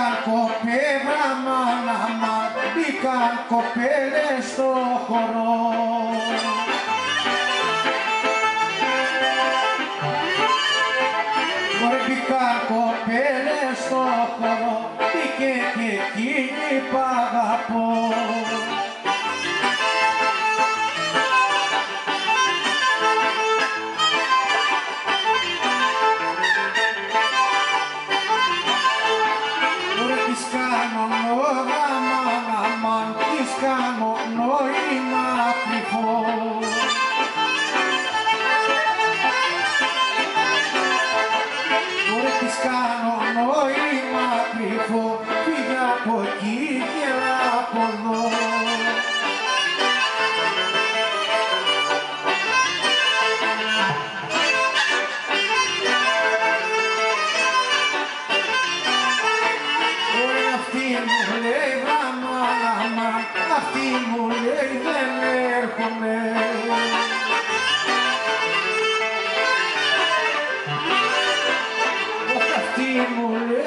Μπήκαν κοπέλα μάνα, μπήκαν κοπέλες στο χορό. Μπήκαν κοπέλες στο χορό, μπήκε και εκείνη που αγαπώ. Της κάνω νόημα, της κάνω νόημα κρυφό. Της κάνω νόημα κρυφό, φύγε από εκεί και από εδώ. Αυτή μου λέει δεν έρχομαι. Αυτή μου λέει